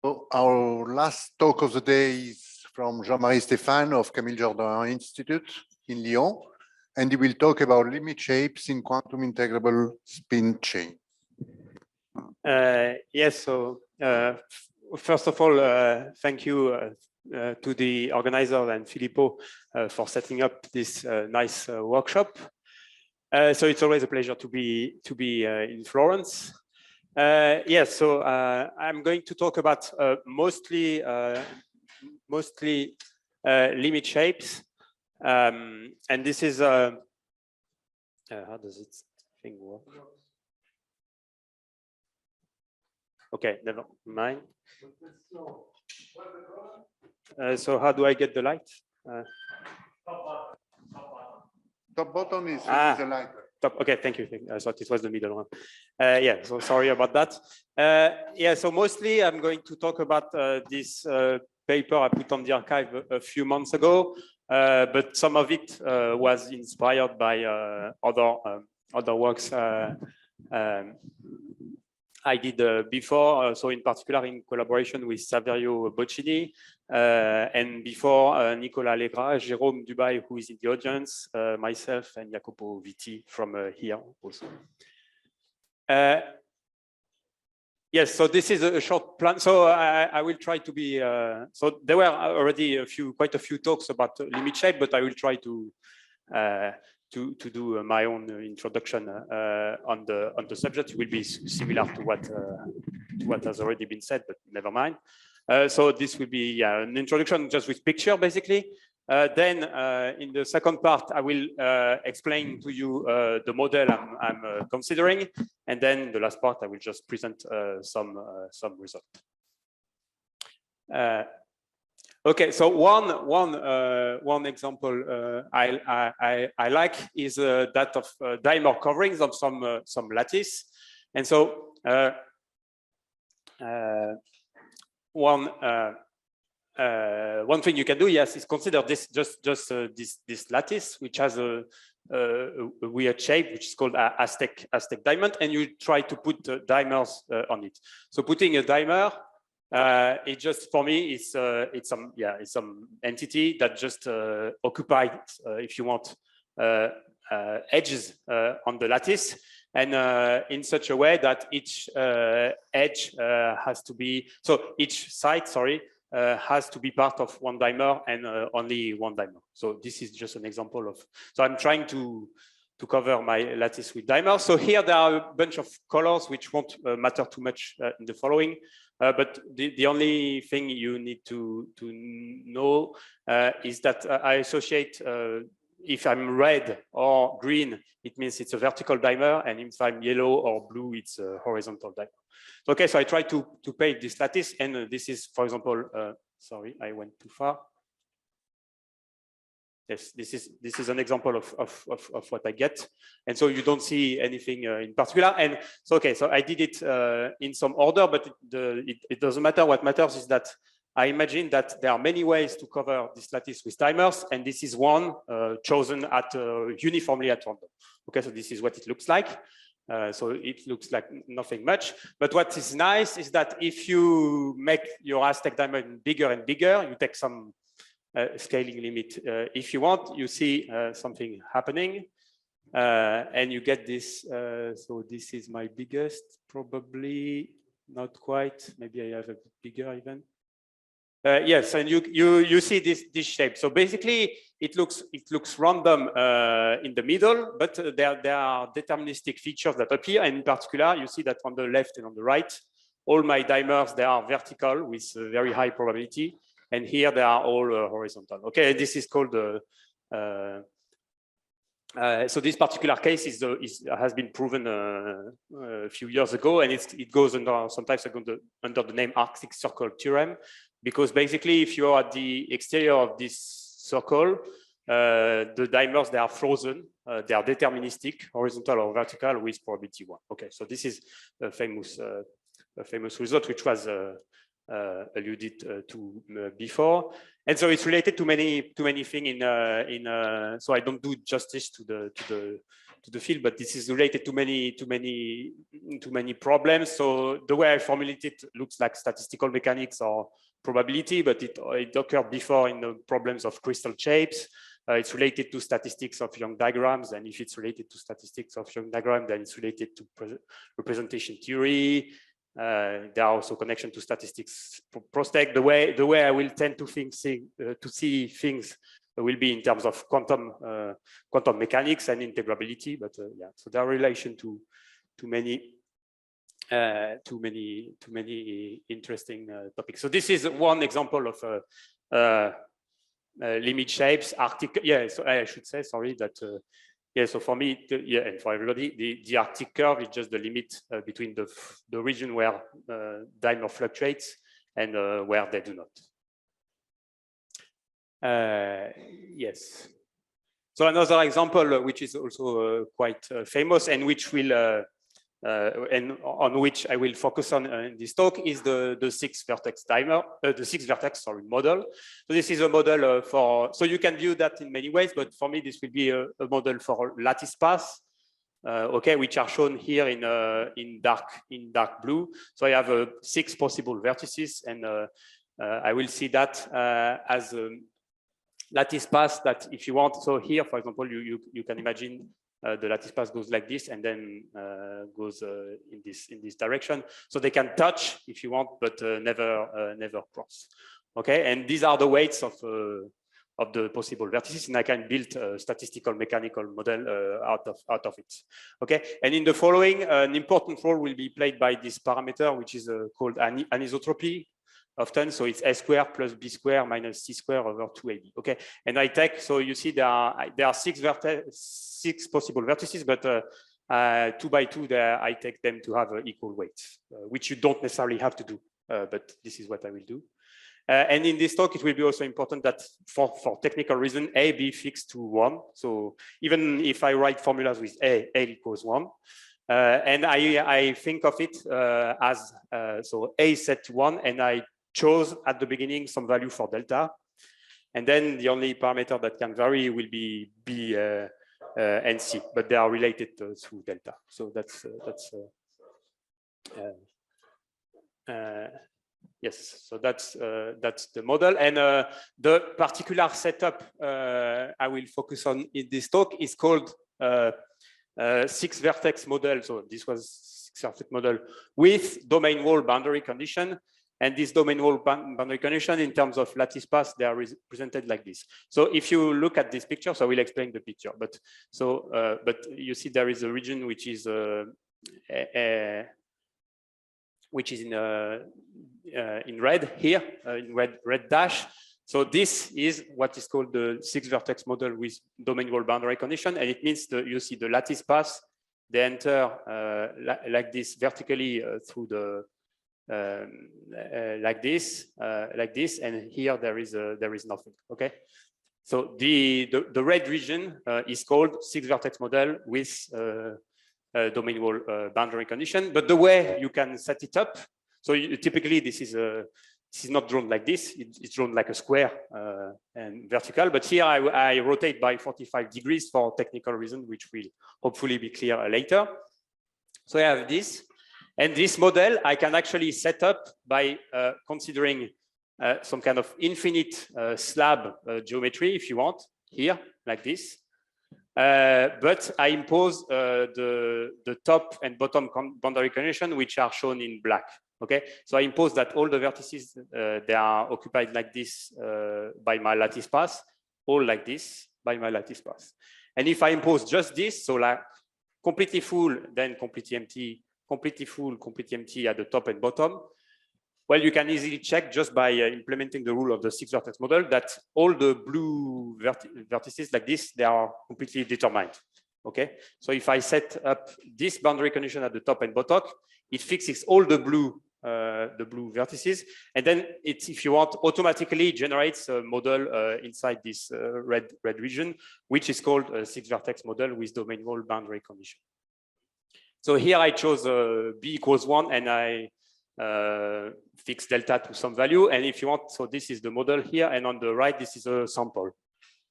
So our last talk of the day is from Jean-Marie Stephan of Camille Jordan Institute in Lyon, and he will talk about limit shapes in quantum integrable spin chain. Yes, so first of all, thank you to the organizer and Filippo for setting up this nice workshop. So it's always a pleasure to be in Florence. Yes, so I'm going to talk about mostly limit shapes, and this is how does it thing work? Okay, never mind. So how do I get the light? Top button is the light. Top. Okay, thank you. I thought it was the middle one. Yeah, so sorry about that. Yeah, so mostly I'm going to talk about this paper I put on the archive a few months ago, but some of it was inspired by other works I did before, so in particular in collaboration with Saverio Boccini, and before Nicolas Allegra, Jérôme Dubail, who is in the audience, myself, and Jacopo Vitti from here also. Yes, so this is a short plan. So I will try to be, so there were already quite a few talks about limit shape, but I will try to do my own introduction on the subject. It will be similar to what has already been said, but never mind. So this will be an introduction just with picture, basically. Then in the second part, I will explain to you the model I'm considering, and then the last part I will just present some result. Okay, so one example I like is that of dimer coverings of some lattice, and so one thing you can do, yes, is consider this this lattice, which has a weird shape, which is called Aztec diamond, and you try to put dimers on it. So putting a dimer, it just, for me, it's some entity that just occupies, if you want, edges on the lattice, and in such a way that each edge has to be, so each side, sorry, has to be part of one dimer and only one dimer. So this is just an example of, so I'm trying to cover my lattice with dimers. So here there are a bunch of colors which won't matter too much in the following, but the only thing you need to know is that I associate, if I'm red or green, it means it's a vertical dimer, and if I'm yellow or blue, it's a horizontal dimer. Okay, so I try to paint this lattice, and this is, for example, sorry, I went too far. Yes, this is an example of what I get, and so you don't see anything in particular. And so okay, so I did it in some order, but it doesn't matter. What matters is that I imagine that there are many ways to cover this lattice with dimers, and this is one chosen at uniformly at random. Okay, so this is what it looks like. So it looks like nothing much, but what is nice is that if you make your Aztec diamond bigger and bigger, you take some scaling limit. If you want, you see something happening, and you get this. So this is my biggest, probably not quite. Maybe I have a bit bigger even. Yes, and you see this shape. So basically, it looks random in the middle, but there are deterministic features that appear, and in particular, you see that on the left and on the right, all my dimers, they are vertical with very high probability, and here they are all horizontal. Okay, this is called so this particular case has been proven a few years ago, and it goes under, sometimes under the name Arctic Circle theorem, because basically if you are at the exterior of this circle, the dimers, they are frozen, they are deterministic, horizontal or vertical with probability 1. Okay, so this is a famous result which was alluded to before, and so it's related to many things so I don't do justice to the field, but this is related to many problems. So the way I formulate it looks like statistical mechanics or probability, but it occurred before in the problems of crystal shapes. It's related to statistics of Young diagrams, and if it's related to statistics of Young diagram, then it's related to representation theory. There are also connections to statistics prospect. The way I will tend to see things will be in terms of quantum mechanics and integrability. But yeah, so there are relation to many interesting topics. So this is one example of limit shapes. Yeah, so I should say, sorry, that yeah. So for me, yeah, and for everybody, the Arctic curve is just the limit between the region where dimer fluctuates and where they do not. Yes. So another example, which is also quite famous and which will and on which I will focus on in this talk, is the 6 vertex dimer, the 6 vertex model. So this is a model for, so you can view that in many ways, but for me this will be a model for lattice paths, okay, which are shown here in dark blue. So I have 6 possible vertices, and I will see that as lattice paths that if you want. So here, for example, you can imagine the lattice path goes like this and then goes in this direction. So they can touch if you want, but never cross. Okay, and these are the weights of the possible vertices, and I can build a statistical mechanical model out of it. Okay, and in the following, an important role will be played by this parameter, which is called anisotropy. Often, so it's a squared plus b squared minus c squared over 2ab. Okay, and I take, so you see there are 6 possible vertices, but 2 by 2 there I take them to have equal weights, which you don't necessarily have to do, but this is what I will do. And in this talk, it will be also important that for technical reason, a be fixed to 1. So even if I write formulas with a equals 1. And I think of it as so a is set to 1, and I chose at the beginning some value for delta, and then the only parameter that can vary will be b and c, but they are related through delta. So that's yes. So that's the model, and the particular setup I will focus on in this talk is called 6 vertex model. So this was 6 vertex model with domain wall boundary condition. And this domain wall boundary condition in terms of lattice paths, they are represented like this. So if you look at this picture, so I will explain the picture, but so but you see there is a region which is in red here, in red dash. So this is what is called the 6 vertex model with domain wall boundary condition, and it means you see the lattice paths, they enter like this vertically through the like this, and here there is nothing. Okay, so the red region is called 6 vertex model with domain wall boundary condition. But the way you can set it up, so typically this is not drawn like this. It's drawn like a square and vertical. But here I rotate by 45 degrees for technical reason, which will hopefully be clear later. So I have this. And this model I can actually set up by considering some kind of infinite slab geometry, if you want, here, like this. But I impose the top and bottom boundary condition, which are shown in black. Okay, so I impose that all the vertices they are occupied like this by my lattice path, all like this by my lattice path. And if I impose just this, so like completely full, then completely empty, completely full, completely empty at the top and bottom, well, you can easily check just by implementing the rule of the 6 vertex model that all the blue vertices like this, they are completely determined. Okay, so if I set up this boundary condition at the top and bottom, it fixes all the blue vertices, and then it, if you want, automatically generates a model inside this red region, which is called a 6 vertex model with domain wall boundary condition. So here I chose b equals 1, and I fix delta to some value. And if you want, so this is the model here, and on the right, this is a sample.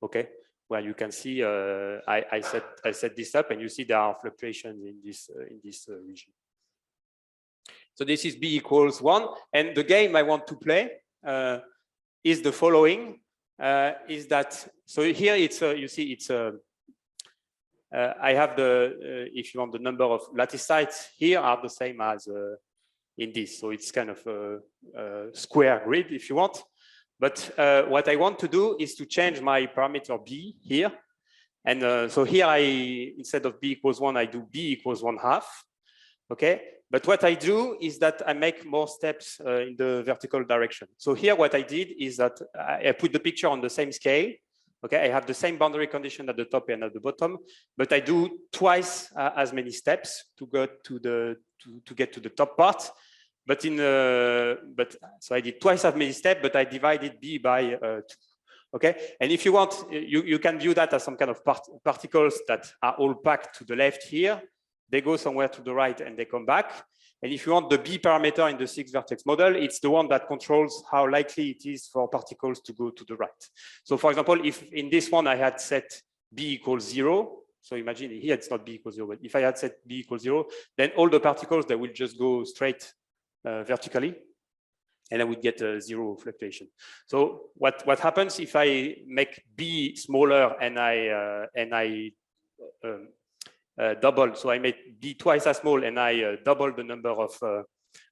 Okay, where you can see I set this up, and you see there are fluctuations in this region. So this is b equals 1. And the game I want to play is the following, is that, so here it's, you see, it's, I have the, if you want, the number of lattice sites here are the same as in this. So it's kind of a square grid, if you want. But what I want to do is to change my parameter b here. And so here instead of b equals 1, I do b equals 1/2. Okay. But what I do is that I make more steps in the vertical direction. So here what I did is that I put the picture on the same scale. Okay, I have the same boundary condition at the top and at the bottom, but I do twice as many steps to go to the to get to the top part. But so I did twice as many steps, but I divided b by 2. Okay, and if you want, you can view that as some kind of particles that are all packed to the left here. They go somewhere to the right and they come back. And if you want the b parameter in the 6-vertex model, it's the one that controls how likely it is for particles to go to the right. So for example, if in this one I had set b equals 0, so imagine here it's not b equals 0, but if I had set b equals 0, then all the particles, they will just go straight vertically, and I would get a 0 fluctuation. So what happens if I make b smaller and I double, so I make b twice as small and I double the number of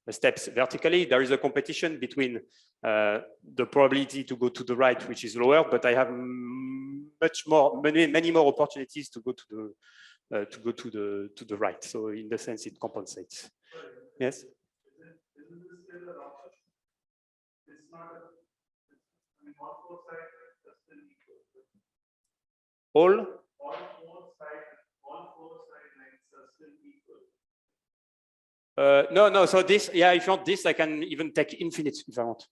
steps vertically, there is a competition between the probability to go to the right, which is lower, but I have many more opportunities to go to the right. So in the sense, it compensates. Yes. All no. So this, yeah, if you want this, I can even take infinite if I want,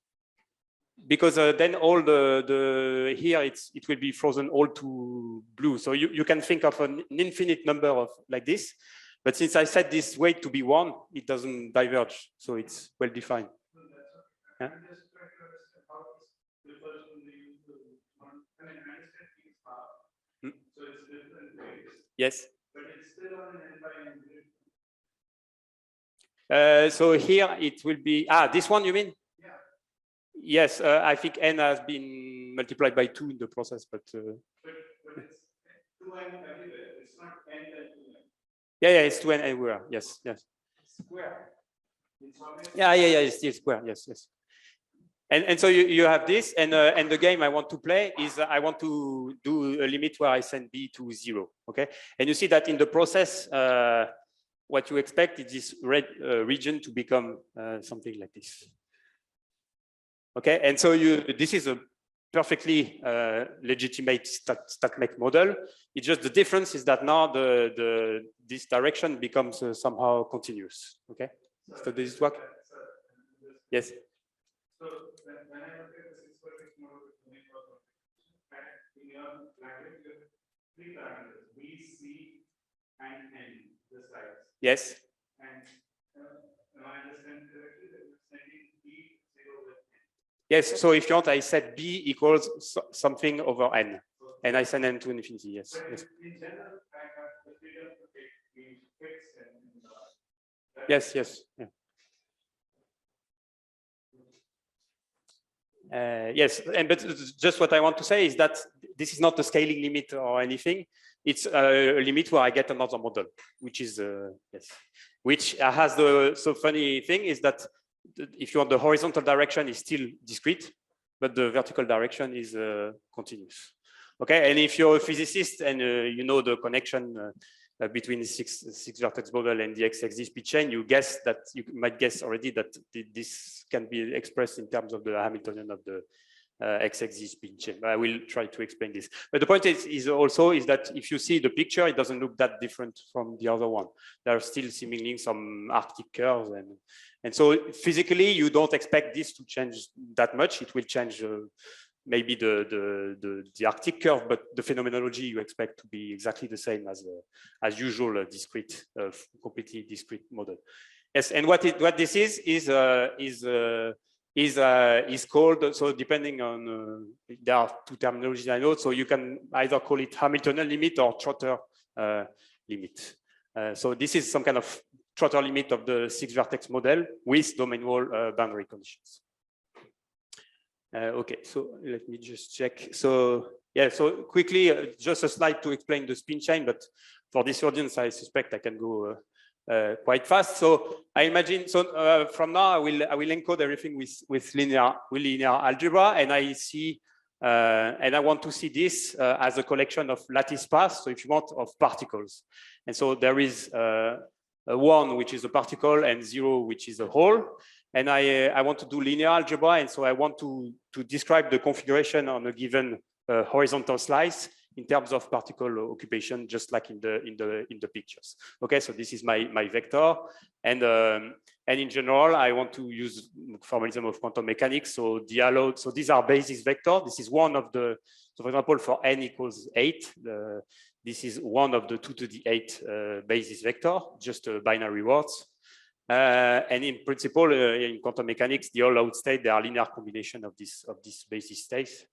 because then all the here it will be frozen all to blue. So you can think of an infinite number of like this, but since I set this weight to be 1, it doesn't diverge, so it's well defined. Yeah? Yes. So here it will be, this one you mean? Yeah. Yes, I think n has been multiplied by 2 in the process, but it's 2n everywhere. It's not n and 2n. Yeah, it's 2n everywhere. Yes. Square. Yeah, it's still square. Yes. And so you have this, and the game I want to play is I want to do a limit where I send b to 0. Okay, and you see that in the process, what you expect is this red region to become something like this. Okay, and so this is a perfectly legitimate StatMech model. It's just the difference is that now this direction becomes somehow continuous. Okay, so does this work? Yes. So when I look at the 6-vertex model, in your language, you have 3 parameters: B, C, and N, the size. Yes. And am I understanding correctly that you're sending B 0 with N? Yes. So if you want, I set B equals something over N, and I send N to infinity. Yes. But in general, I have the freedom to take B fixed and yes. Yeah. Yes, but just what I want to say is that this is not a scaling limit or anything. It's a limit where I get another model, which is yes, which has the funny thing is that if you want, the horizontal direction is still discrete, but the vertical direction is continuous. Okay, and if you're a physicist and you know the connection between 6-vertex model and the x-axis speed chain, you might guess already that this can be expressed in terms of the Hamiltonian of the x-axis speed chain. But I will try to explain this. But the point is also that if you see the picture, it doesn't look that different from the other one. There are still seemingly some Arctic curves, and so physically you don't expect this to change that much. It will change maybe the Arctic curve, but the phenomenology you expect to be exactly the same as usual discrete, completely discrete model. Yes, and what this is called, so depending on there are 2 terminologies I know, so you can either call it Hamiltonian limit or Trotter limit. So this is some kind of trotter limit of the 6-vertex model with domain wall boundary conditions. Okay, so let me just check. So yeah, so quickly, just a slide to explain the spin chain, but for this audience, I suspect I can go quite fast. So I imagine, so from now, I will encode everything with linear algebra, and I see, and I want to see this as a collection of lattice paths, so if you want, of particles. And so there is a 1, which is a particle, and 0, which is a hole. And I want to do linear algebra, and so I want to describe the configuration on a given horizontal slice in terms of particle occupation, just like in the pictures. Okay, so this is my vector, and in general, I want to use formalism of quantum mechanics. So so these are basis vector. This is one of the, so for example, for n equals 8, this is one of the 2 to the 8 basis vector, just binary words. And in principle, in quantum mechanics, the all-out state, they are linear combination of this basis states.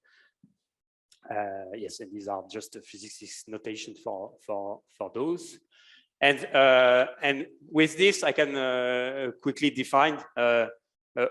Yes, and these are just a physics notation for those. And with this, I can quickly define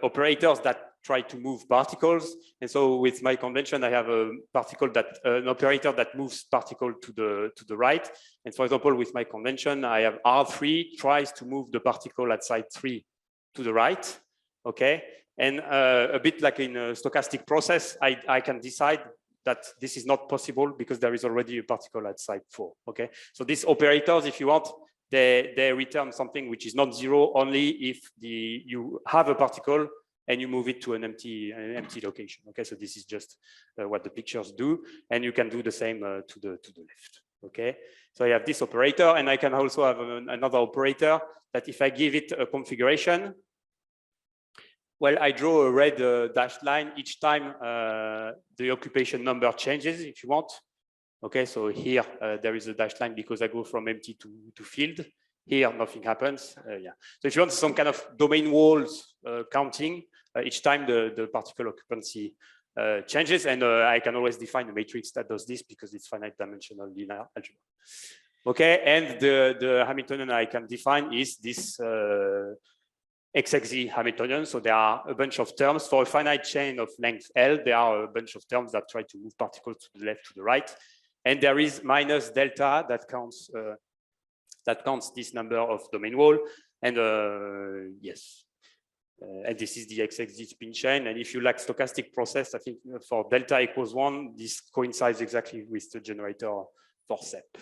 operators that try to move particles. And so with my convention, I have a particle that an operator that moves particle to the right. And for example, with my convention, I have R3 tries to move the particle at side 3 to the right. Okay, and a bit like in a stochastic process, I can decide that this is not possible because there is already a particle at side 4. Okay, so these operators, if you want, they return something which is not 0 only if you have a particle and you move it to an empty location. Okay, so this is just what the pictures do, and you can do the same to the left. Okay, so I have this operator, and I can also have another operator that if I give it a configuration, well, I draw a red dashed line each time the occupation number changes, if you want. Okay, so here there is a dashed line because I go from empty to filled. Here, nothing happens. Yeah. So if you want some kind of domain walls counting, each time the particle occupancy changes, and I can always define a matrix that does this because it's finite dimensional linear algebra. Okay, and the Hamiltonian I can define is this XXZ Hamiltonian. So there are a bunch of terms for a finite chain of length L. There are a bunch of terms that try to move particles to the left, to the right, and there is minus delta that counts this number of domain wall. And yes, and this is the XXZ spin chain. And if you like stochastic process, I think for delta equals 1, this coincides exactly with the generator for SEP.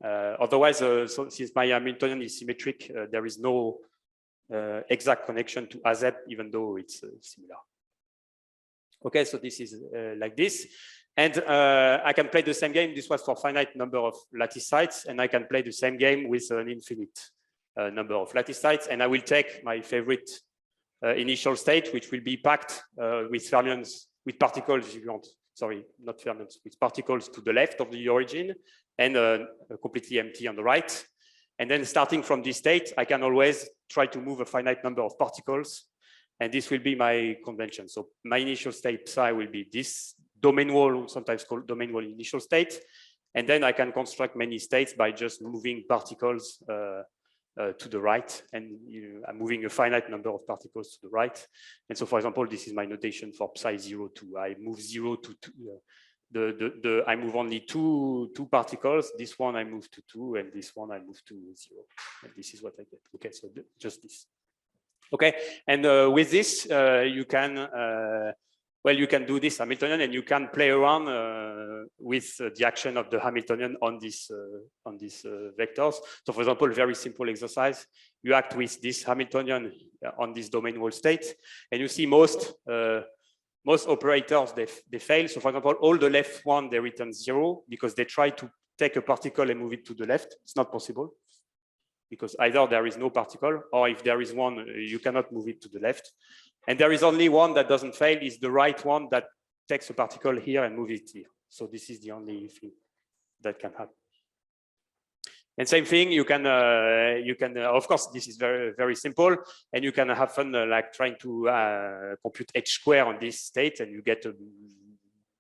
Otherwise, so since my Hamiltonian is symmetric, there is no exact connection to AZEP, even though it's similar. Okay, so this is like this. And I can play the same game. This was for finite number of lattice sites, and I can play the same game with an infinite number of lattice sites. And I will take my favorite initial state, which will be packed with fermions, with particles, if you want. Sorry, not fermions, with particles to the left of the origin, and completely empty on the right. And then starting from this state, I can always try to move a finite number of particles. And this will be my convention. So my initial state psi will be this domain wall, sometimes called domain wall initial state. And then I can construct many states by just moving particles to the right. And I'm moving a finite number of particles to the right. And so, for example, this is my notation for psi 0, 2. I move 0 to 2. I move only two particles. This one I move to 2, and this one I move to 0. And this is what I get. Okay, so just this. Okay, and with this, you can you can do this Hamiltonian, and you can play around with the action of the Hamiltonian on these vectors. So, for example, very simple exercise: you act with this Hamiltonian on this domain wall state, and you see most operators they fail. So, for example, all the left one they return 0 because they try to take a particle and move it to the left. It's not possible, because either there is no particle, or if there is one, you cannot move it to the left. And there is only one that doesn't fail, is the right one that takes a particle here and moves it here. So this is the only thing that can happen. And same thing, you can of course, this is very, very simple, and you can have fun like trying to compute h square on this state, and you get a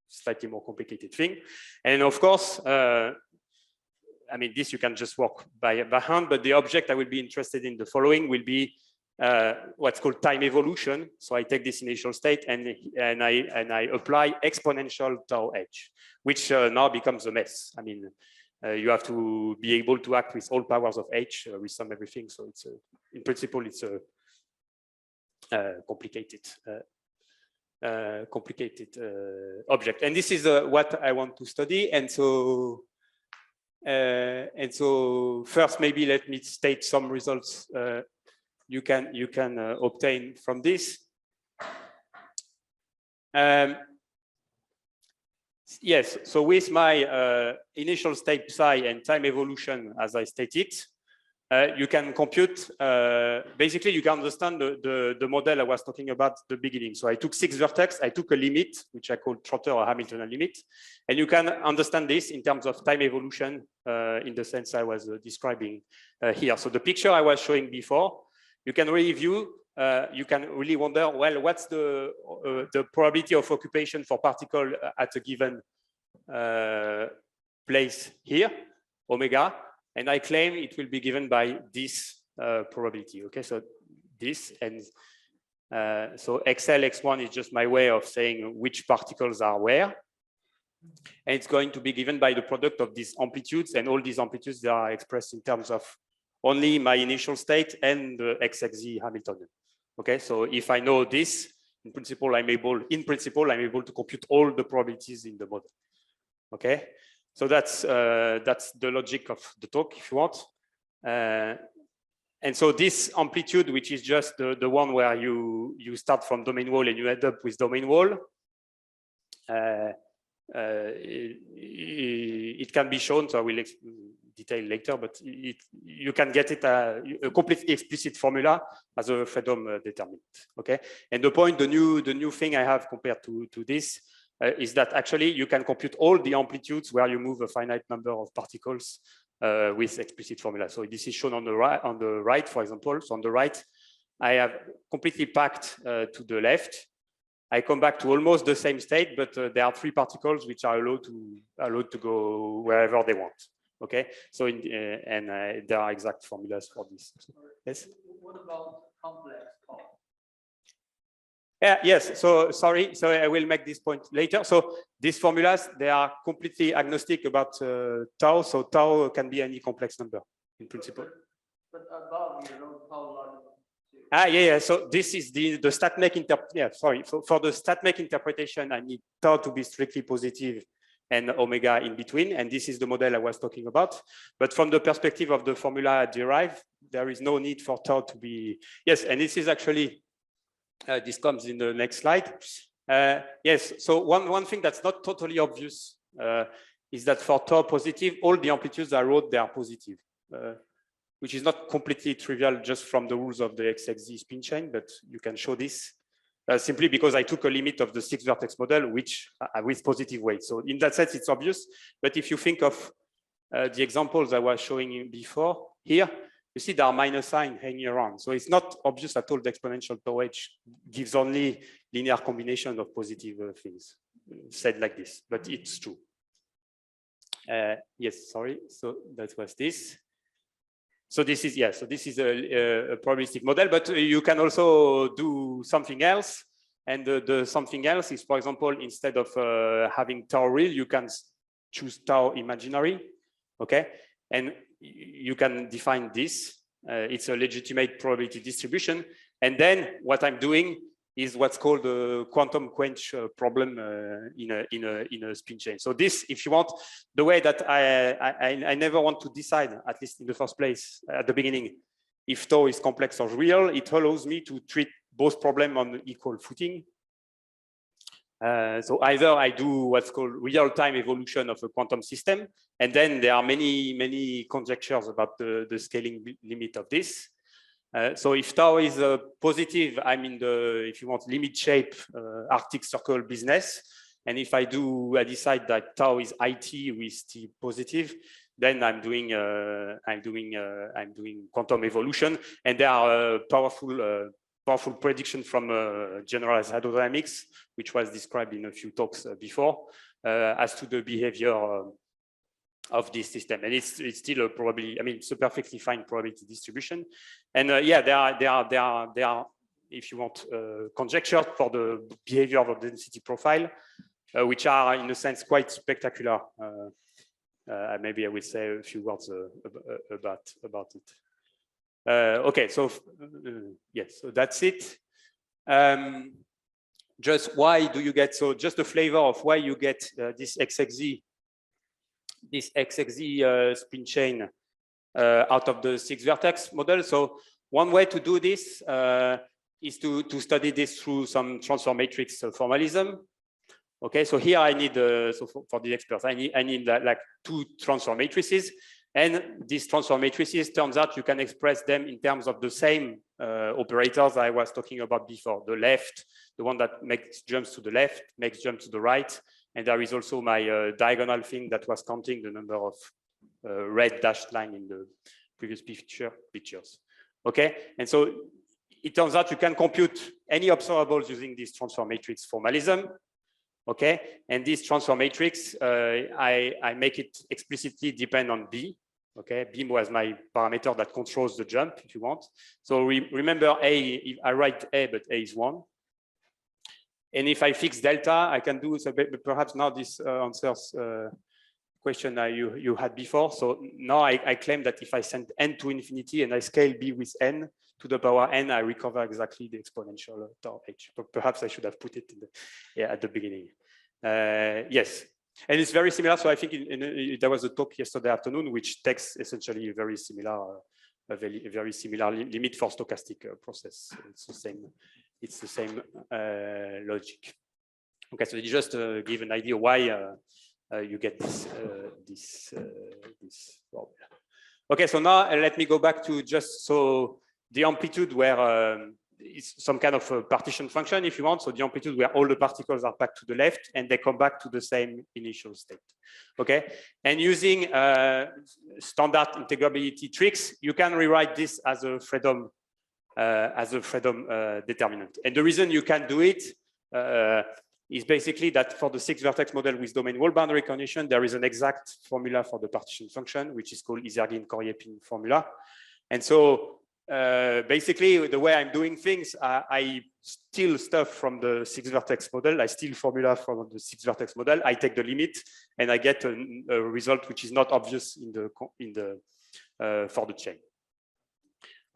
slightly more complicated thing. And of course, I mean, this you can just work by hand, but the object I will be interested in the following will be what's called time evolution. So I take this initial state and I apply exponential tau h, which now becomes a mess. I mean, you have to be able to act with all powers of h, we sum everything. So it's in principle, it's a complicated object. And this is what I want to study. And so first, maybe let me state some results you can obtain from this. Yes, so with my initial state psi and time evolution, as I stated, you can compute, basically you can understand the model I was talking about at the beginning. So I took 6 vertex, I took a limit, which I call Trotter or Hamiltonian limit. And you can understand this in terms of time evolution in the sense I was describing here. So the picture I was showing before, you can really view, you can really wonder, well, what's the probability of occupation for particle at a given place here, omega. And I claim it will be given by this probability. Okay, so this, and so XL, X1 is just my way of saying which particles are where. And it's going to be given by the product of these amplitudes, and all these amplitudes, they are expressed in terms of only my initial state and the XXZ Hamiltonian. Okay, so if I know this, in principle, I'm able to compute all the probabilities in the model. Okay. So that's the logic of the talk, if you want. And so this amplitude, which is just the one where you start from domain wall and you end up with domain wall, it can be shown, so I will detail later, but you can get it a completely explicit formula as a Fredholm determinant. Okay, and the new thing I have compared to this is that actually you can compute all the amplitudes where you move a finite number of particles with explicit formula. So this is shown on the right, for example. So on the right, I have completely packed to the left. I come back to almost the same state, but there are 3 particles which are allowed to go wherever they want. Okay, so there are exact formulas for this. Yes. What about complex tau? Yeah, yes, so sorry, so I will make this point later. So these formulas, they are completely agnostic about tau, so tau can be any complex number in principle. But above, you know, tau larger than 2. Ah, yeah, so this is the StatMech for the StatMech interpretation, I need tau to be strictly positive and omega in between, and this is the model I was talking about. But from the perspective of the formula I derive, there is no need for tau to be, yes, and this is actually, this comes in the next slide. Yes, so one thing that's not totally obvious is that for tau positive, all the amplitudes I wrote, they are positive, which is not completely trivial just from the rules of the XXZ spin chain, but you can show this simply because I took a limit of the 6 vertex model, which with positive weight. So in that sense, it's obvious. But if you think of the examples I was showing you before here, you see there are minus sign hanging around. So it's not obvious at all the exponential tau h gives only linear combination of positive things, said like this, but it's true. Yes, sorry, so that was this. So this is, yeah, so this is a probabilistic model, but you can also do something else. And the something else is, for example, instead of having tau real, you can choose tau imaginary, okay? And you can define this. It's a legitimate probability distribution. And then what I'm doing is what's called a quantum quench problem in a spin chain. So this, if you want, the way that I never want to decide, at least in the first place, at the beginning, if tau is complex or real, it allows me to treat both problems on equal footing. So either I do what's called real-time evolution of a quantum system, and then there are many conjectures about the scaling limit of this. So if tau is positive, I'm in the, if you want, limit shape Arctic Circle business. And if I decide that tau is IT with T positive, then I'm doing quantum evolution, and there are powerful prediction from generalized hydrodynamics, which was described in a few talks before, as to the behavior of this system, and it's still probably, I mean, it's a perfectly fine probability distribution, and yeah, there are, if you want, conjectures for the behavior of the density profile, which are in a sense quite spectacular. Maybe I will say a few words about it. Okay, so yes, so that's it. Just why do you get, so just a flavor of why you get this XXZ spin chain out of the 6 vertex model. So one way to do this is to study this through some transform matrix formalism. Okay, so here I need, so for the experts, I need like 2 transform matrices, and these transform matrices, turns out you can express them in terms of the same operators I was talking about before. The left, the one that makes jumps to the left, makes jumps to the right, and there is also my diagonal thing that was counting the number of red dashed line in the previous pictures. Okay, and so it turns out you can compute any observables using this transform matrix formalism. Okay, and this transform matrix, I make it explicitly depend on B. Okay, B was my parameter that controls the jump, if you want. So remember A, if I write A, but A is 1. And if I fix delta, I can do so. Perhaps now this answers question you had before. So now I claim that if I send n to infinity and I scale B with n to the power n, I recover exactly the exponential tau h. But perhaps I should have put it in at the beginning. Yes, and it's very similar. So I think there was a talk yesterday afternoon which takes essentially a very similar, limit for stochastic process. It's the same logic. Okay, so just give an idea why you get this problem. Okay, so now let me go back to just so the amplitude where it's some kind of a partition function, if you want. So the amplitude where all the particles are packed to the left and they come back to the same initial state. Okay, and using standard integrability tricks, you can rewrite this as a Freedom determinant. And the reason you can do it is basically that for the 6 vertex model with domain wall boundary condition, there is an exact formula for the partition function, which is called Izergin-Korjepin formula. And so basically, the way I'm doing things, I steal stuff from the 6 vertex model. I steal formula from the 6 vertex model. I take the limit, and I get a result which is not obvious for the chain.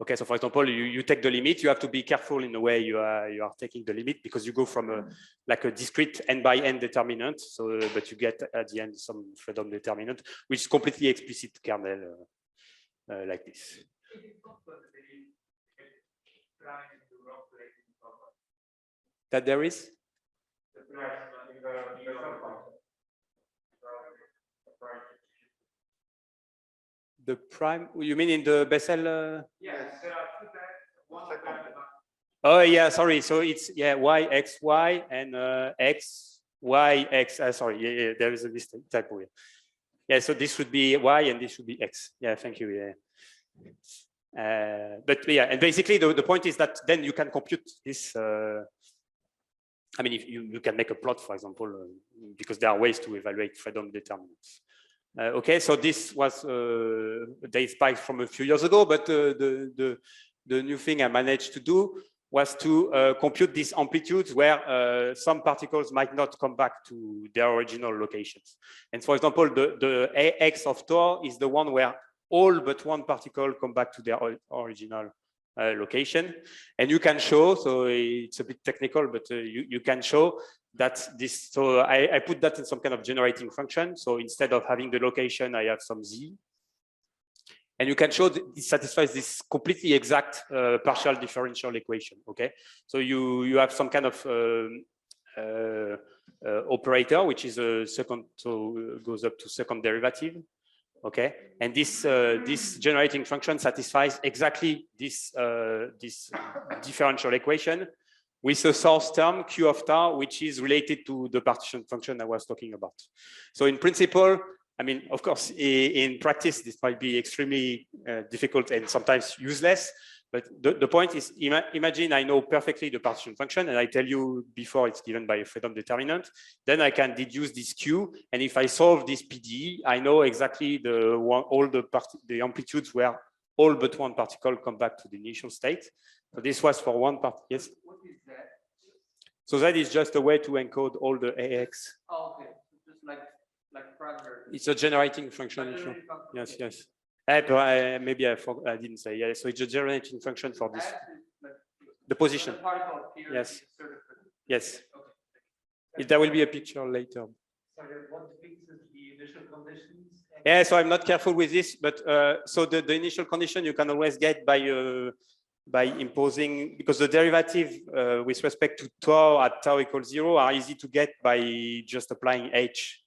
Okay, so for example, you take the limit. You have to be careful in the way you are taking the limit, because you go from like a discrete n by n determinant. So, but you get at the end some Freedom determinant, which is completely explicit kernel like this. That there is? The prime, you mean in the Bessel? Yes, there are 2 types. One of them. Oh yeah, sorry. So it's y, x, y, and x, y, x. Sorry, yeah, there is a mistake typo here. Yeah, so this should be y and this should be x. Yeah, thank you. Yeah. But yeah, and basically the point is that then you can compute this. I mean, if you can make a plot, for example, because there are ways to evaluate Freedom determinants. Okay, so this was data spike from a few years ago, but the new thing I managed to do was to compute these amplitudes where some particles might not come back to their original locations. And for example, the AX of Tor is the one where all but one particle come back to their original location. And you can show, so it's a bit technical, but you can show that this, so I put that in some kind of generating function. So instead of having the location, I have some Z. And you can show that it satisfies this completely exact partial differential equation, okay? So you have some kind of operator, which is a second, so goes up to second derivative. Okay, and this generating function satisfies exactly this differential equation with a source term Q of tau, which is related to the partition function I was talking about. So in principle, I mean, of course, in practice, this might be extremely difficult and sometimes useless. But the point is, imagine I know perfectly the partition function, and I tell you before it's given by a freedom determinant. Then I can deduce this Q, and if I solve this PDE, I know exactly all the amplitudes where all but one particle come back to the initial state. So this was for one part. Yes. What is that? So that is just a way to encode all the AX. Oh, okay. Just like parameter. It's a generating function. Yes, yes. Maybe I didn't say. Yeah, so it's a generating function for this. The position. Yes. Yes. There will be a picture later. Sorry, what fixes the initial conditions? Yeah, so I'm not careful with this, but so the initial condition you can always get by imposing, because the derivative with respect to tau at tau equals 0 are easy to get by just applying H.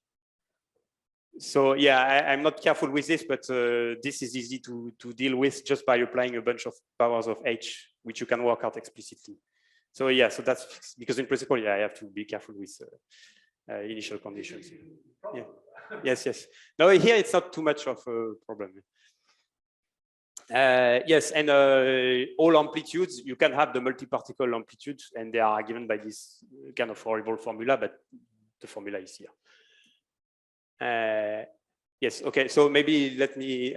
So yeah, I'm not careful with this, but this is easy to deal with just by applying a bunch of powers of H, which you can work out explicitly. So yeah, so that's because in principle, yeah, I have to be careful with initial conditions. Yeah. Yes, yes. No, here it's not too much of a problem. Yes, and all amplitudes, you can have the multi-particle amplitudes, and they are given by this kind of horrible formula, but the formula is here. Yes, okay, so maybe let me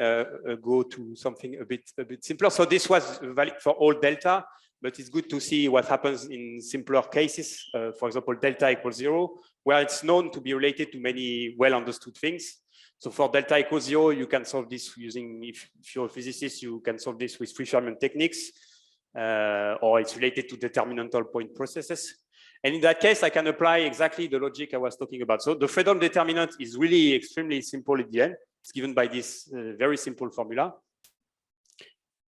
go to something a bit simpler. So this was valid for all delta, but it's good to see what happens in simpler cases. For example, delta equals 0, where it's known to be related to many well understood things. So for delta equals 0, you can solve this using, if you're a physicist, you can solve this with free Fermi techniques, or it's related to determinantal point processes. And in that case, I can apply exactly the logic I was talking about. So the freedom determinant is really extremely simple at the end. It's given by this very simple formula.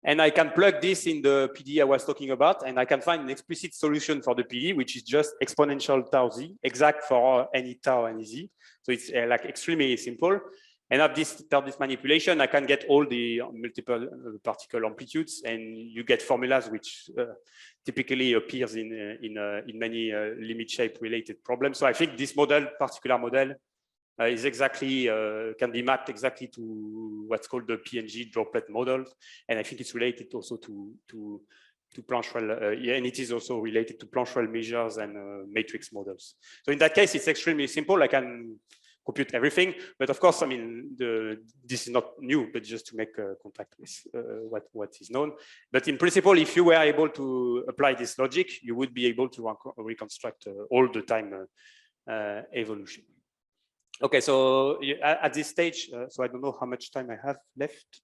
And I can plug this in the PDE I was talking about, and I can find an explicit solution for the PDE, which is just exponential tau z, exact for any tau and z. So it's like extremely simple. And after this manipulation, I can get all the multiple particle amplitudes, and you get formulas which typically appears in many limit shape related problems. So I think this particular model, is exactly can be mapped exactly to what's called the PNG droplet model, and I think it's related also to Plancherel, yeah, and it is also related to Plancherel measures and matrix models. So in that case, it's extremely simple. I can compute everything, but of course, I mean, this is not new, but just to make contact with what is known. But in principle, if you were able to apply this logic, you would be able to reconstruct all the time evolution. Okay, so at this stage, so I don't know how much time I have left.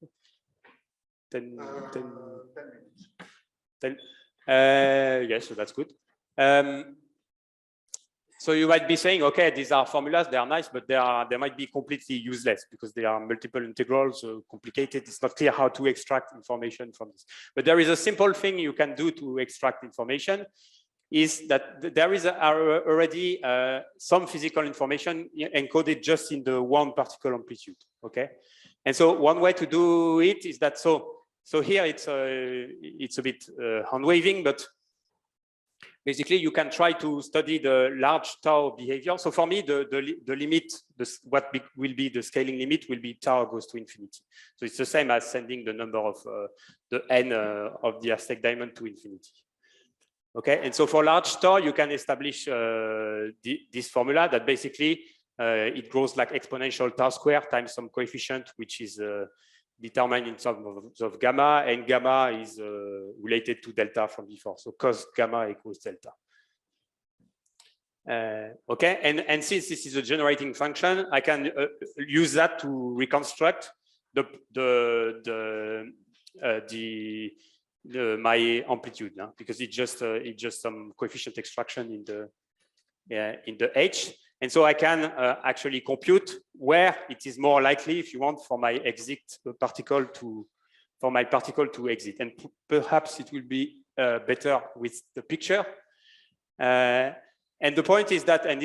10 minutes. 10. Yes, so that's good. So you might be saying, okay, these are formulas, they are nice, but they might be completely useless because they are multiple integrals, complicated. It's not clear how to extract information from this. But there is a simple thing you can do to extract information, is that there is already some physical information encoded just in the one particle amplitude, okay? And so one way to do it is that, so here it's a bit hand-waving, but basically you can try to study the large tau behavior. So for me, the limit, what will be the scaling limit will be tau goes to infinity. So it's the same as sending the number of the n of the Aztec diamond to infinity. Okay, and so for large tau, you can establish this formula that basically it grows like exponential tau square times some coefficient, which is determined in terms of gamma, and gamma is related to delta from before. So cos gamma equals delta. Okay, and since this is a generating function, I can use that to reconstruct my amplitude now, because it's just some coefficient extraction in the H, and so I can actually compute where it is more likely, if you want, for my particle to exit, and perhaps it will be better with the picture. And the point is that, and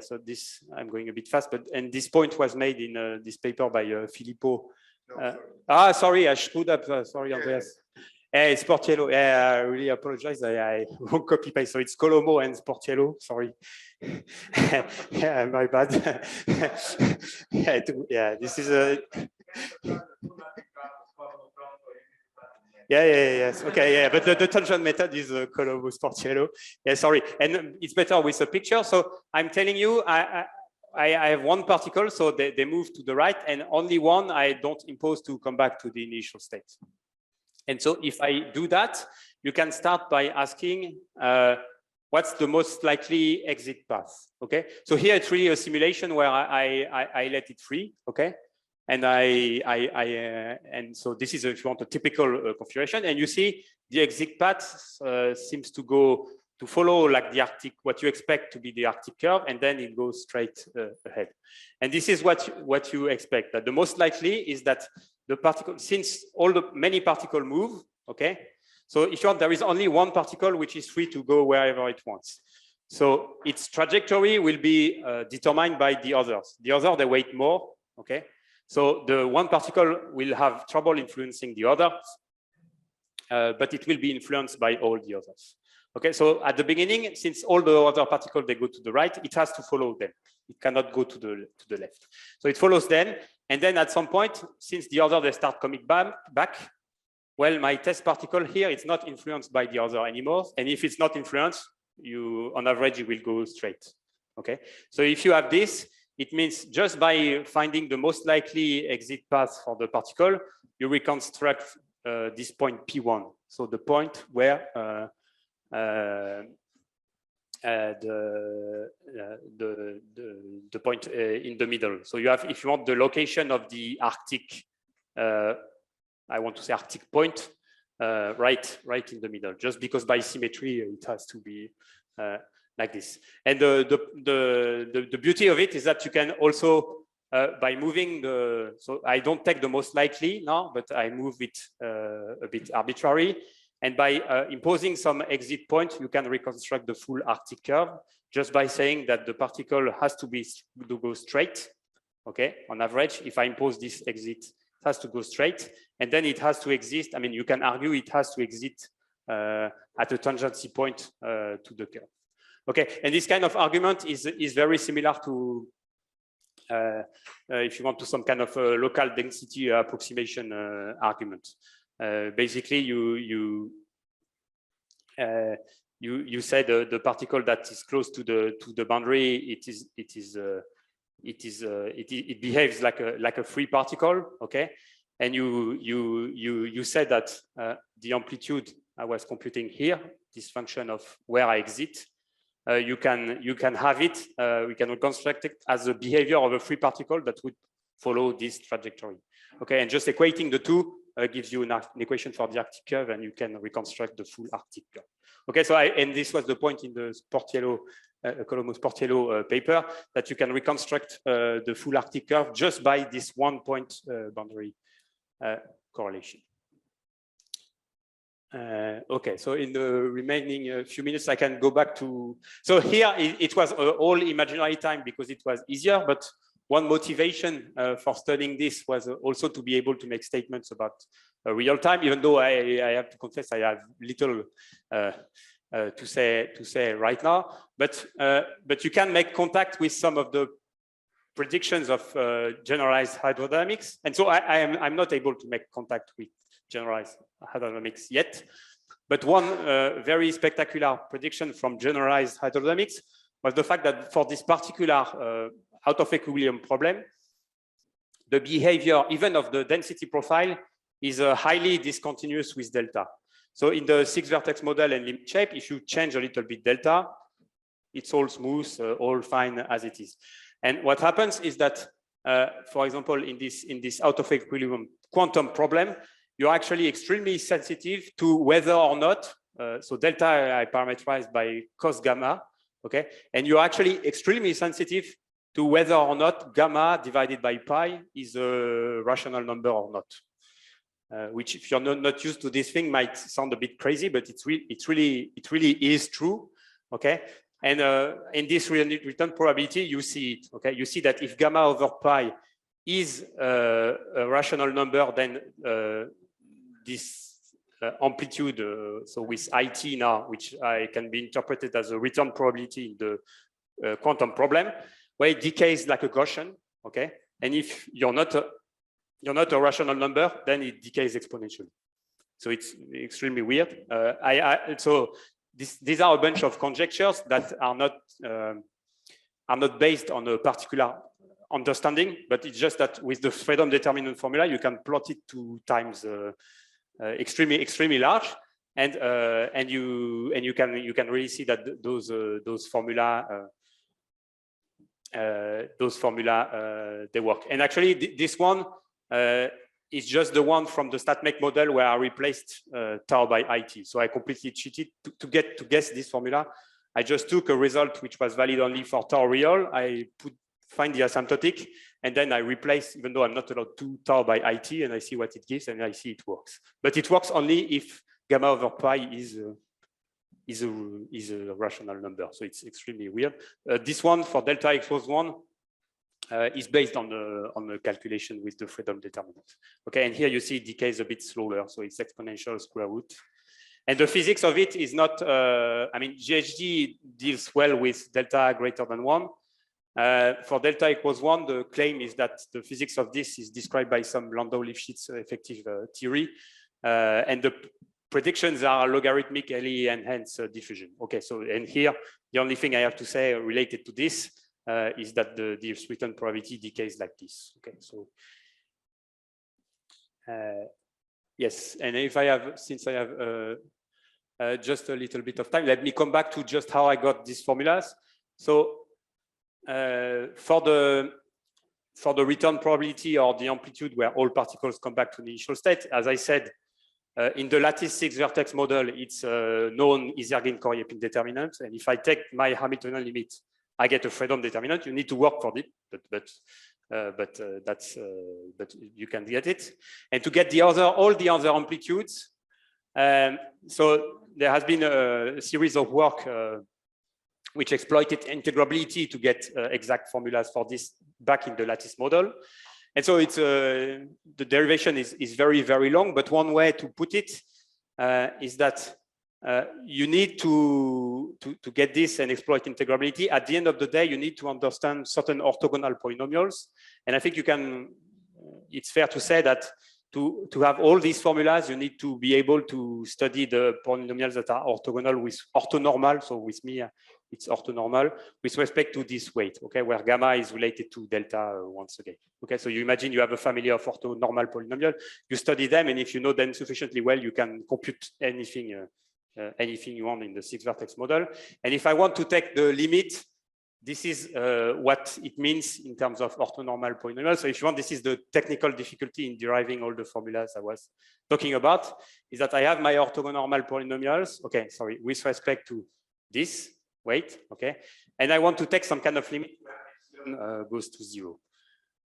so this I'm going a bit fast, and this point was made in this paper by Filippo. No, sorry, I screwed up. Sorry, Andreas. It's Portiello. I really apologize. I won't copy paste. So it's Colomo and Portiello. Sorry. Yeah, my bad. Yeah, this is a. Yes. Okay, yeah. But the tangent method is Colombo-Sportiello. Yeah, sorry. And it's better with a picture. So I'm telling you, I have one particle, so they move to the right, and only one I don't impose to come back to the initial state. And so if I do that, you can start by asking what's the most likely exit path. Okay. So here it's really a simulation where I let it free. Okay. And and so this is, if you want, a typical configuration, and you see the exit path seems to follow like the Arctic, what you expect to be the Arctic curve, and then it goes straight ahead. And this is what you expect. That the most likely is that the particle, since many particles move, okay. So if you want, there is only one particle which is free to go wherever it wants. So its trajectory will be determined by the others. The other, they weight more, okay. So the one particle will have trouble influencing the others, but it will be influenced by all the others. Okay, so at the beginning, since all the other particles, they go to the right, it has to follow them. It cannot go to the left. So it follows them, and then at some point, since the other, they start coming back, well, my test particle here, it's not influenced by the other anymore. And if it's not influenced, on average, you will go straight. Okay, so if you have this, it means just by finding the most likely exit path for the particle, you reconstruct this point P1. So the point where the point in the middle. So you have, if you want, the location of the Arctic, I want to say Arctic point, right in the middle, just because by symmetry it has to be like this. And the beauty of it is that you can also, by moving so I don't take the most likely now, but I move it a bit arbitrary. And by imposing some exit point, you can reconstruct the full Arctic curve just by saying that the particle has to go straight. Okay, on average, if I impose this exit, it has to go straight, and then it has to exist. I mean, you can argue it has to exit at a tangency point to the curve. Okay, and this kind of argument is very similar to, if you want, to some kind of local density approximation argument. Basically, you said the particle that is close to the boundary, it behaves like a free particle, okay? And you said that the amplitude I was computing here, this function of where I exit, you can have it, we can reconstruct it as a behavior of a free particle that would follow this trajectory. Okay, and just equating the two gives you an equation for the Arctic curve, and you can reconstruct the full Arctic curve. Okay, so and this was the point in the Sportiello, Colombo-Sportiello paper, that you can reconstruct the full Arctic curve just by this one point boundary correlation. Okay, so in the remaining few minutes, I can go back to, so here it was all imaginary time because it was easier, but one motivation for studying this was also to be able to make statements about real time, even though I have to confess I have little to say right now, but you can make contact with some of the predictions of generalized hydrodynamics, and so I'm not able to make contact with generalized hydrodynamics yet, but one very spectacular prediction from generalized hydrodynamics was the fact that for this particular out of equilibrium problem, the behavior even of the density profile is highly discontinuous with delta. So in the 6 vertex model and limit shape, if you change a little bit delta, it's all smooth, all fine as it is. And what happens is that, for example, in this out of equilibrium quantum problem, you're actually extremely sensitive to whether or not, so delta I parameterized by cos gamma, okay? And you're actually extremely sensitive to whether or not gamma divided by pi is a rational number or not. Which, if you're not used to this thing, might sound a bit crazy, but it really is true, okay? And in this return probability, you see it, okay? You see that if gamma over pi is a rational number, then this amplitude, so with IT now, which can be interpreted as a return probability in the quantum problem, where it decays like a Gaussian, okay? And if you're not a rational number, then it decays exponentially. So it's extremely weird. So these are a bunch of conjectures that are not based on a particular understanding, but it's just that with the freedom determinant formula, you can plot it 2 times extremely large, and you can really see that those formula they work. And actually, this one is just the one from the StatMech model where I replaced tau by IT. So I completely cheated to guess this formula. I just took a result which was valid only for tau real. I find the asymptotic, and then I replace, even though I'm not allowed to, tau by IT, and I see what it gives, and I see it works. But it works only if gamma over pi is a rational number. So it's extremely weird. This one for delta equals 1 is based on the calculation with the freedom determinant. Okay, and here you see it decays a bit slower, so it's exponential square root. And the physics of it is not, I mean, GHD deals well with delta greater than 1. For delta equals 1, the claim is that the physics of this is described by some Landau-Lifshitz effective theory, and the predictions are logarithmically enhanced diffusion. Okay, so, and here, the only thing I have to say related to this is that the written probability decays like this. Okay, so yes, and if I have, since I have just a little bit of time, let me come back to just how I got these formulas. So for the return probability or the amplitude where all particles come back to the initial state, as I said, in the lattice 6 vertex model, it's a known Isargin-Korjepin determinant, and if I take my Hamiltonian limit, I get a freedom determinant. You need to work for it, but you can get it. And to get all the other amplitudes, so there has been a series of work which exploited integrability to get exact formulas for this back in the lattice model. And so it's the derivation is very, very long, but one way to put it is that you need to get this and exploit integrability. At the end of the day, you need to understand certain orthogonal polynomials. And I think you can, it's fair to say that to have all these formulas, you need to be able to study the polynomials that are orthogonal with orthonormal. So with me, it's orthonormal with respect to this weight, okay, where gamma is related to delta once again. Okay, so you imagine you have a family of orthonormal polynomials, you study them, and if you know them sufficiently well, you can compute anything you want in the 6 vertex model. And if I want to take the limit, this is what it means in terms of orthonormal polynomials. So if you want, this is the technical difficulty in deriving all the formulas I was talking about, is that I have my orthonormal polynomials, okay, sorry, with respect to this weight, okay, and I want to take some kind of limit where epsilon goes to 0.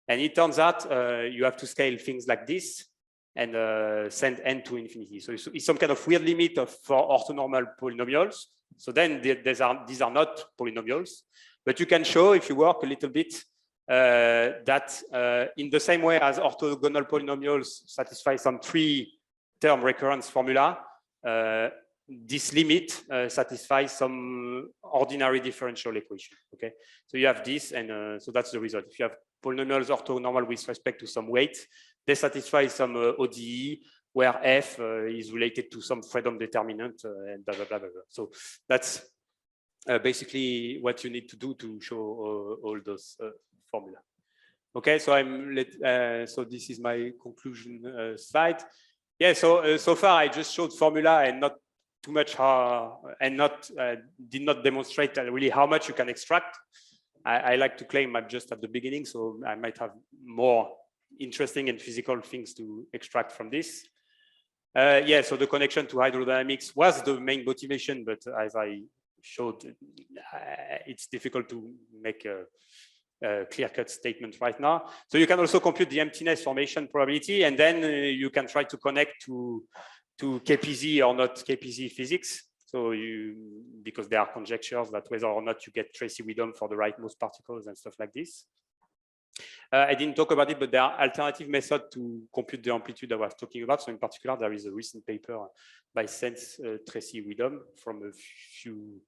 And it turns out you have to scale things like this and send n to infinity. So it's some kind of weird limit for orthonormal polynomials. So then these are not polynomials, but you can show, if you work a little bit, that in the same way as orthogonal polynomials satisfy some 3-term recurrence formula, this limit satisfies some ordinary differential equation. Okay, so you have this, and so that's the result. If you have polynomials orthonormal with respect to some weight, they satisfy some ODE where f is related to some freedom determinant and blah, blah, blah, blah, blah. So that's basically what you need to do to show all those formula. Okay, so so this is my conclusion slide. Yeah, so far I just showed formula and not too much did not demonstrate really how much you can extract. I like to claim I'm just at the beginning, so I might have more interesting and physical things to extract from this. Yeah, so the connection to hydrodynamics was the main motivation, but as I showed, it's difficult to make a clear-cut statement right now. So you can also compute the emptiness formation probability, and then you can try to connect to KPZ or not KPZ physics. So because there are conjectures that whether or not you get Tracy-Widom for the rightmost particles and stuff like this. I didn't talk about it, but there are alternative methods to compute the amplitude I was talking about. So in particular, there is a recent paper by Sense Tracy-Widom from a few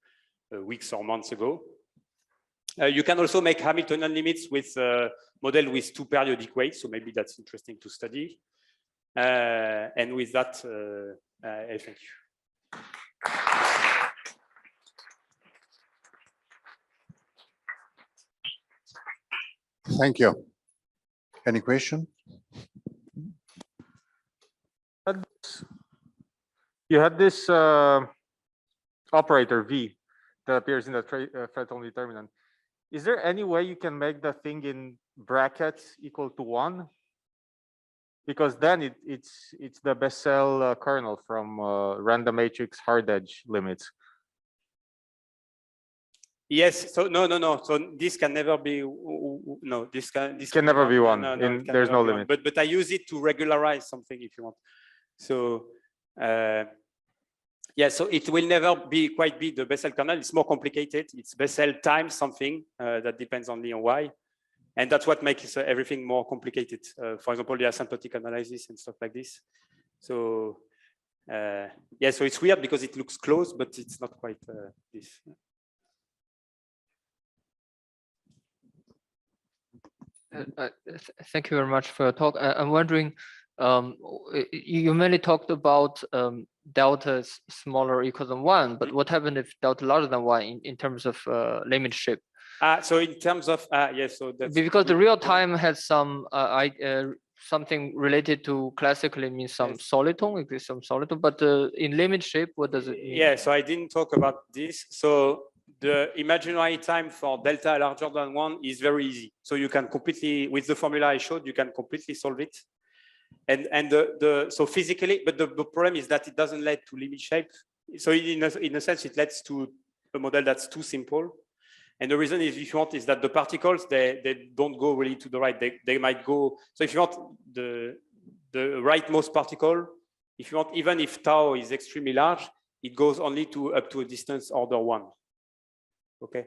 weeks or months ago. You can also make Hamiltonian limits with a model with 2 periodic weights. So maybe that's interesting to study. And with that, I thank you. Thank you. Any question? You had this operator V that appears in the thread-only determinant. Is there any way you can make the thing in brackets equal to 1? Because then it's the Bessel kernel from random matrix hard edge limits. Yes. So no. So this can never be. No, this can never be 1. No, There's no limit. But I use it to regularize something if you want. So yeah. So it will never quite be the Bessel kernel. It's more complicated. It's Bessel times something that depends only on y, and that's what makes everything more complicated. For example, the asymptotic analysis and stuff like this. So yeah. So it's weird because it looks close, but it's not quite this. Thank you very much for your talk. I'm wondering, you mainly talked about delta is smaller or equal than 1, but what happens if delta larger than 1 in terms of limit shape? So in terms of yes, so that's because the real time has some something related to classically means some soliton, exists some soliton, but in limit shape, what does it mean? Yeah, so I didn't talk about this. So the imaginary time for delta larger than 1 is very easy. So you can completely, with the formula I showed, you can completely solve it. And so physically, but the problem is that it doesn't lead to limit shape. So in a sense, it leads to a model that's too simple. And the reason is, if you want, is that the particles, they don't go really to the right. They might go. So if you want the rightmost particle, if you want, even if tau is extremely large, it goes only up to a distance order 1. Okay,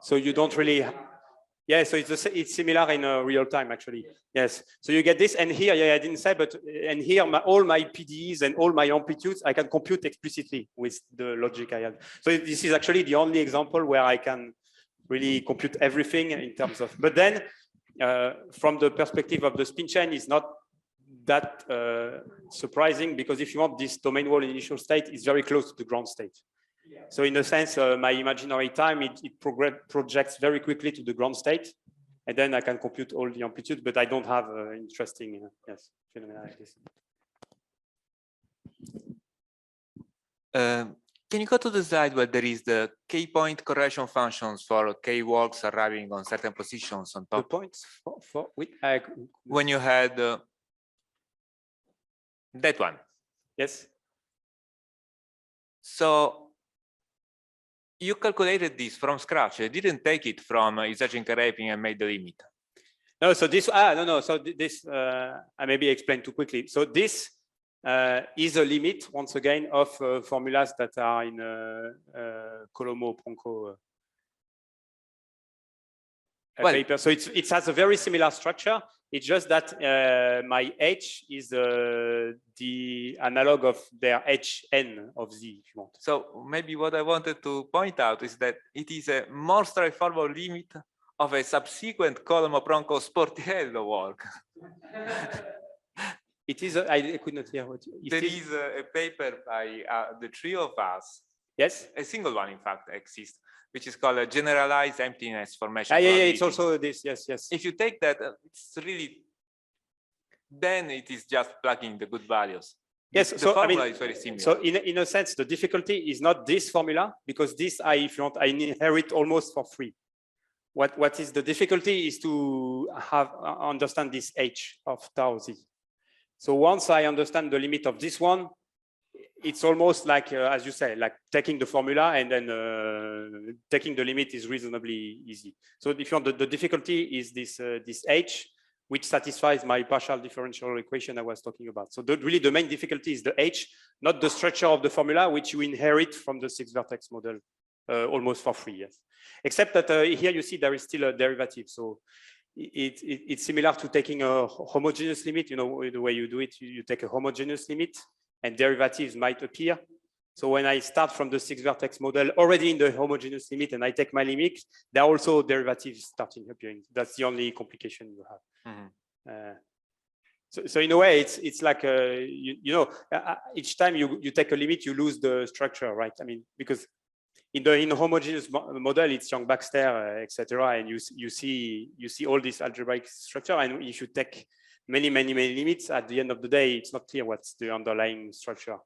so you don't really. Yeah, so it's similar in real time actually. Yes, so you get this, and here, yeah, I didn't say, but and here all my PDEs and all my amplitudes I can compute explicitly with the logic I have. So this is actually the only example where I can really compute everything in terms of. But then, from the perspective of the spin chain, is not that surprising, because if you want, this domain wall initial state is very close to the ground state. So in a sense, my imaginary time, it projects very quickly to the ground state, and then I can compute all the amplitudes, but I don't have interesting phenomena like this. Can you go to the slide where there is the k-point correlation functions for k-walks arriving on certain positions on top? The points for when you had that one. Yes. So you calculated this from scratch. You didn't take it from Isachin Karepin and made the limit. No, so this no. So this I maybe explained too quickly. So this is a limit, once again, of formulas that are in Colomo-Pronko paper. So it has a very similar structure. It's just that my H is the analog of their Hn of Z, if you want. So maybe what I wanted to point out is that it is a more straightforward limit of a subsequent Colomo-Pronko Sportiello work. It is. I could not hear what. There is a paper by the three of us. Yes. A single one, in fact, exists, which is called a generalized emptiness formation. Yeah, it's also this. Yes. If you take that, it's really, then it is just plugging the good values. Yes. The so formula I mean, is very similar. So in a sense, the difficulty is not this formula, because this if you want, I inherit almost for free. What is the difficulty is to understand this H of tau Z. So once I understand the limit of this one, it's almost like, as you say, like taking the formula and then taking the limit is reasonably easy. So if you want, the difficulty is this H, which satisfies my partial differential equation I was talking about. So really the main difficulty is the H, not the structure of the formula, which you inherit from the 6-vertex model almost for free, yes. Except that here you see there is still a derivative. So it's similar to taking a homogeneous limit. You know, the way you do it, you take a homogeneous limit and derivatives might appear. So when I start from the 6-vertex model already in the homogeneous limit and I take my limit, there are also derivatives starting appearing. That's the only complication you have. So in a way, it's like each time you take a limit, you lose the structure, right? I mean, because in the homogeneous model, it's Young-Baxter, etc., and you see all this algebraic structure. And if you take many limits, at the end of the day, it's not clear what's the underlying structure.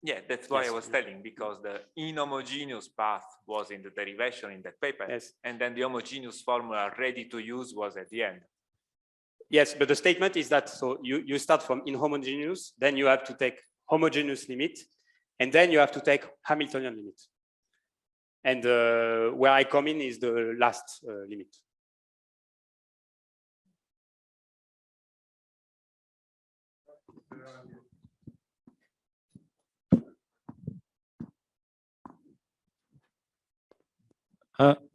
Yeah, that's why Yes. I was telling, because the inhomogeneous path was in the derivation in that paper, Yes. and then the homogeneous formula ready to use was at the end. Yes, but the statement is that so you start from inhomogeneous, then you have to take homogeneous limit, and then you have to take Hamiltonian limit. And where I come in is the last limit.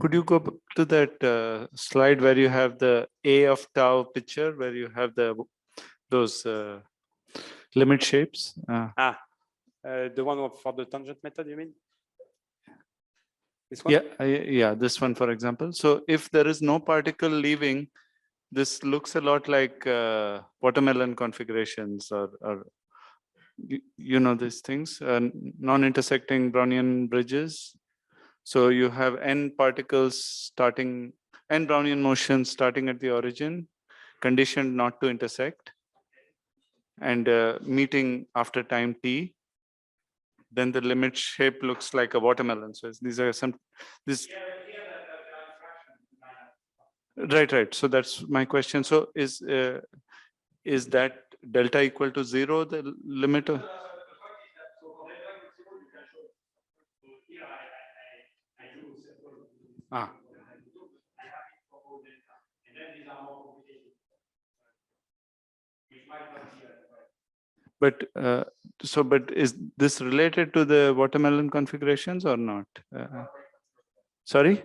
Could you go to that slide where you have the A of tau picture, where you have those limit shapes? The one for the tangent method, you mean? This one? Yeah, yeah, this one, for example. So if there is no particle leaving, this looks a lot like watermelon configurations or you know these things, non-intersecting Brownian bridges. So you have n particles starting, n Brownian motions starting at the origin, conditioned not to intersect, and meeting after time t. Then the limit shape looks like a watermelon. So these are some, this. Right. So that's my question. So is that delta equal to 0, the limit of? But but is this related to the watermelon configurations or not? Sorry?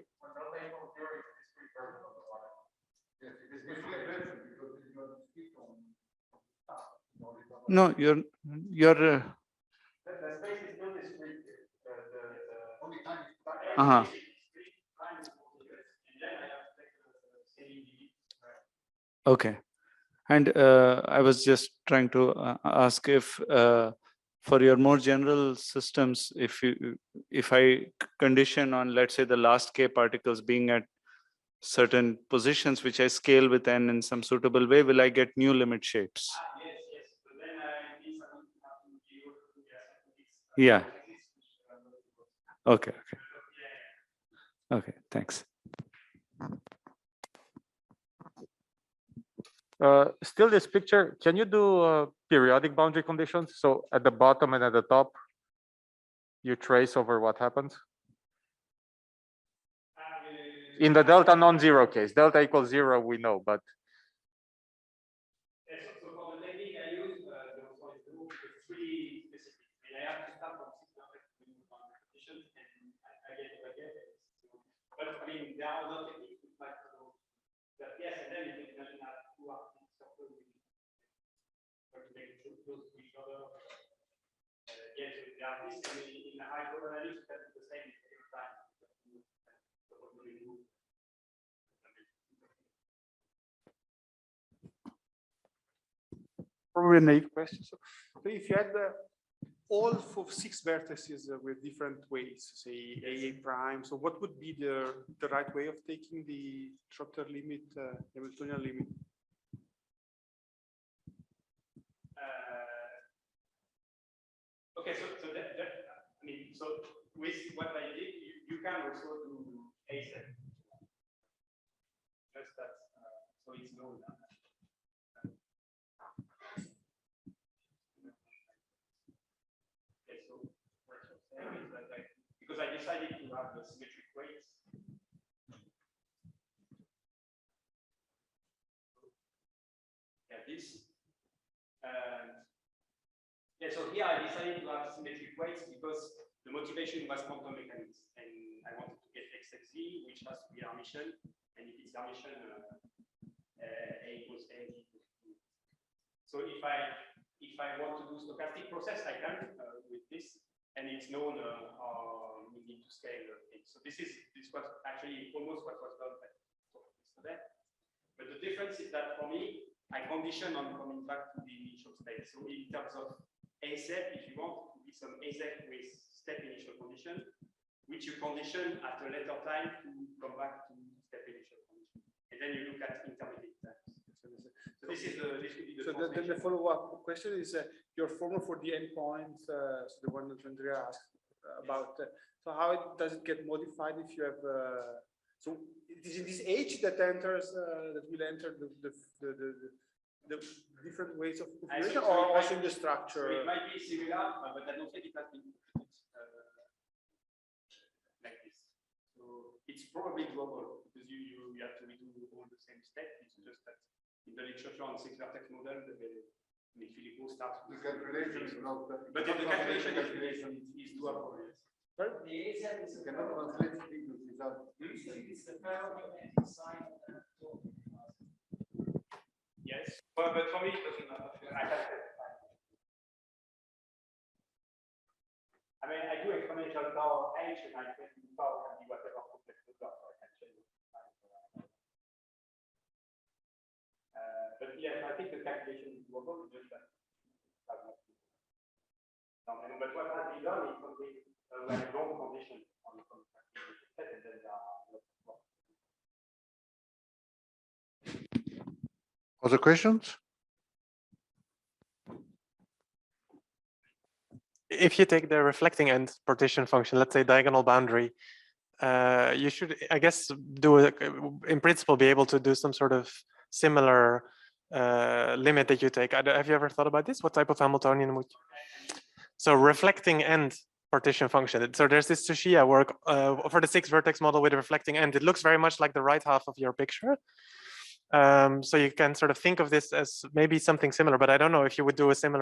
No, you're okay. And I was just trying to ask if for your more general systems, if I condition on, let's say, the last k particles being at certain positions which I scale with n in some suitable way, will I get new limit shapes? Yes. But then Yeah. Okay. Okay, thanks. Still this picture, can you do periodic boundary conditions? So at the bottom and at the top, you trace over what happens? In the delta non-zero case, delta equals 0, we know, but. So for the technique I use, it's really specific. And I have to start from 6 conditions and I get what I get. But I mean, there are other techniques which might go. But yes, and then you can imagine that two articles to make it close to each other. Yes, there are this in the high probability that is the same every time. Probably a naive question. So if you had all 6 vertices with different weights, say AA prime, so what would be the right way of taking the Trotter limit, Hamiltonian limit? Okay, so that I mean, so with what I did, you can also do Asymptotics. Just that, so it's known now. Okay, so because I decided to have the symmetric weights. Yeah, this. Yeah, so here I decided to have symmetric weights because the motivation was quantum mechanics, and I wanted to get XXZ, which has to be Hermitian, and if it's Hermitian, A equals A. So if I want to do stochastic process, I can with this, and it's known we need to scale things. So this was actually almost what was done yesterday. But the difference is that for me, I condition on coming back to the initial state. So in terms of ASEP, if you want to be some ASEP with step initial condition, which you condition at a later time to come back to step initial condition. And then you look at intermediate times. So this is the so then the follow-up question is your formula for the endpoint, so the one that Andrea asked about. So how does it get modified if you have? So it is in this H that enters that will enter the different ways of configuration, or also in the structure. So it might be similar, but I don't think it has been like this. So it's probably global because you have to redo all the same steps. It's just that in the literature on 6 vertex model, Filippo starts with The calculation is not. but the calculation is doable. Right? The ASEP is You cannot translate into result. It's the power of anti-sign. Yes, but for me it doesn't matter. I mean, I do exponential power h, and I think power can be whatever complex number, so I can change it. But yes, I think the calculation is doable, just that. But what has been done is something like long condition on the contract, and then there are Other questions? If you take the reflecting end partition function, let's say diagonal boundary, you should, I guess, in principle, be able to do some sort of similar limit that you take. Have you ever thought about this? What type of Hamiltonian would? So reflecting end partition function. So there's this Tsuchiya work for the 6 vertex model with a reflecting end. It looks very much like the right half of your picture. So you can sort of think of this as maybe something similar, but I don't know if you would do a similar